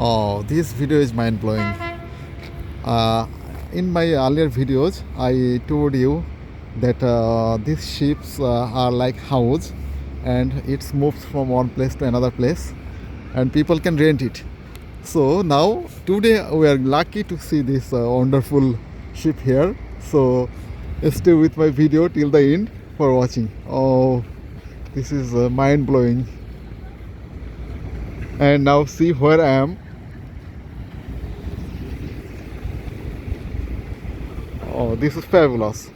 Oh, this video is mind blowing. Uh, in my earlier videos, I told you that these ships are like house, and it's moved from one place to another place, and people can rent it. So now today we are lucky to see this wonderful ship here. So stay with my video till the end for watching. Oh, this is mind blowing. And now see where I am. Oh, this is fabulous.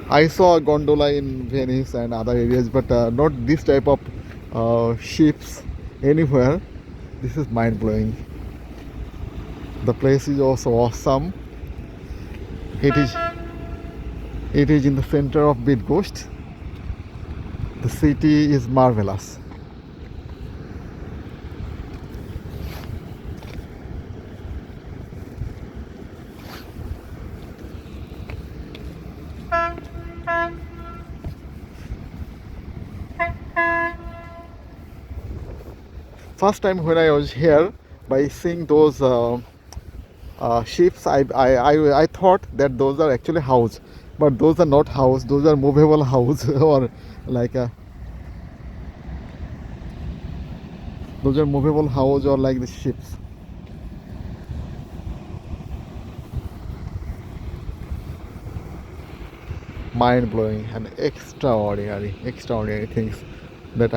I saw a gondola in Venice and other areas, but not this type of ships anywhere. This is mind blowing. The place is also awesome. It is in the center of Bydgoszcz. The city is Marvellous. First time when I was here, by seeing those ships, I thought that those are actually house, but those are not house. Those are movable house or like those are movable house or like the ships. Mind blowing and extraordinary things that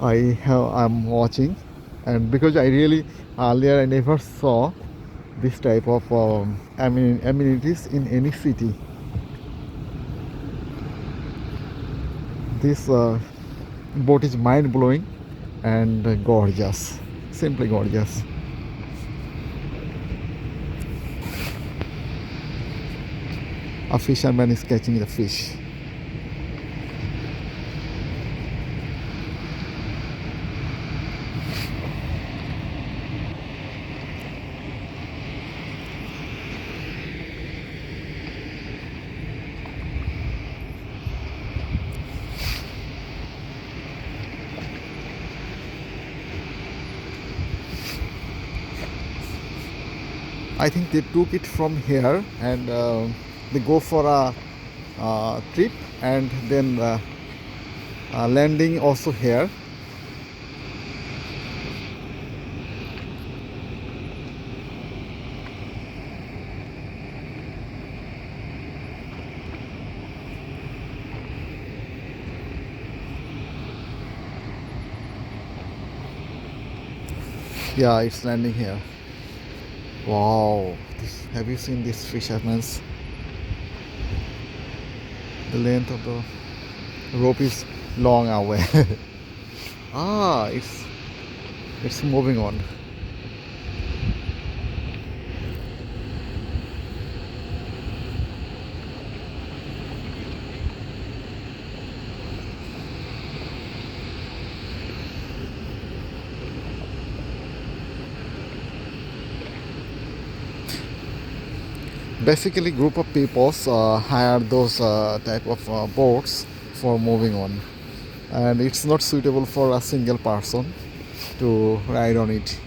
I'm watching, and because I really earlier I never saw this type of amenities in any city. This boat is mind blowing and gorgeous, simply gorgeous. A fisherman is catching the fish. I think they took it from here and they go for a trip and then landing also here. Yeah, it's landing here. Wow, have you seen these fishermen's? The length of the rope is long away. It's moving on. Basically, group of people hire those type of boats for moving on, and it's not suitable for a single person to ride on it.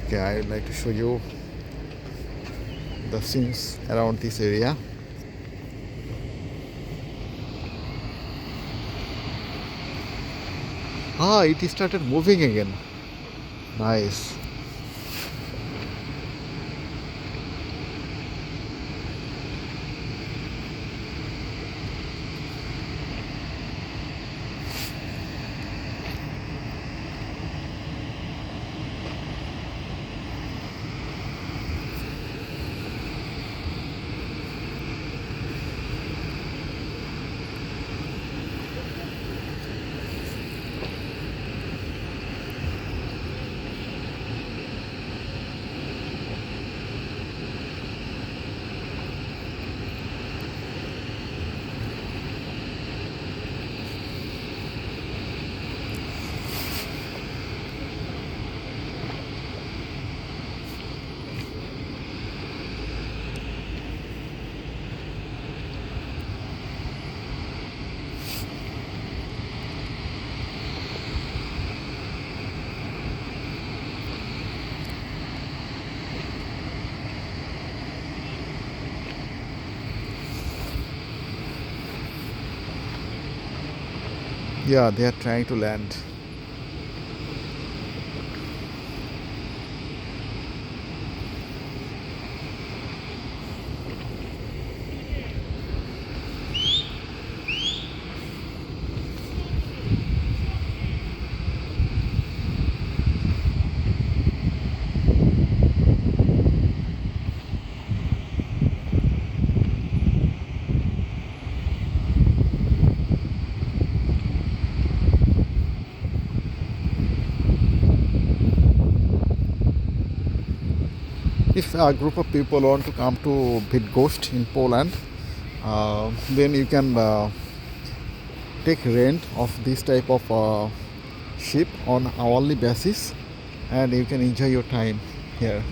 Okay, I would like to show you the scenes around this area. It started moving again. Nice. Yeah, they are trying to land. If a group of people want to come to Bydgoszcz in Poland, then you can take rent of this type of ship on hourly basis, and you can enjoy your time here.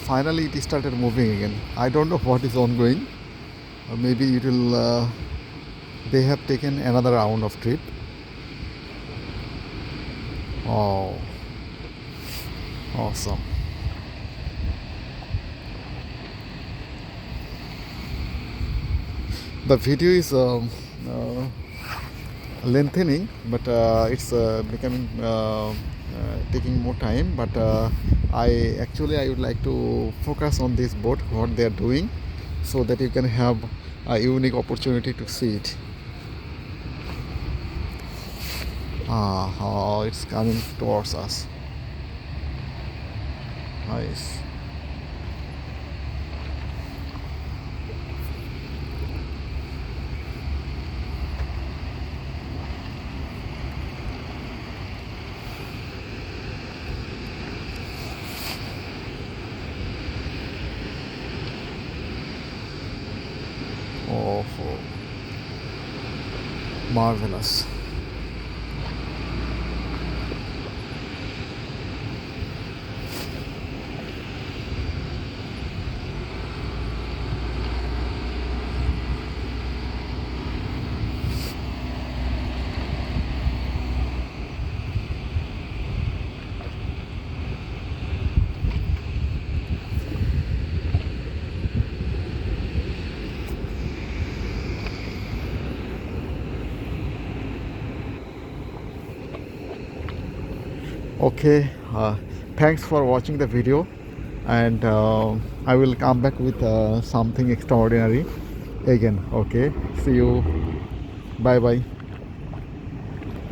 Finally it started moving again. I don't know what is ongoing. Maybe it will. They have taken another round of trip. Oh, awesome. The video is lengthening, but it's becoming taking more time. But I would like to focus on this boat, what they are doing, so that you can have a unique opportunity to see it. Oh, it's coming towards us. Nice. Oh, marvelous. Okay, thanks for watching the video, and I will come back with something extraordinary again. Okay, see you. Bye bye.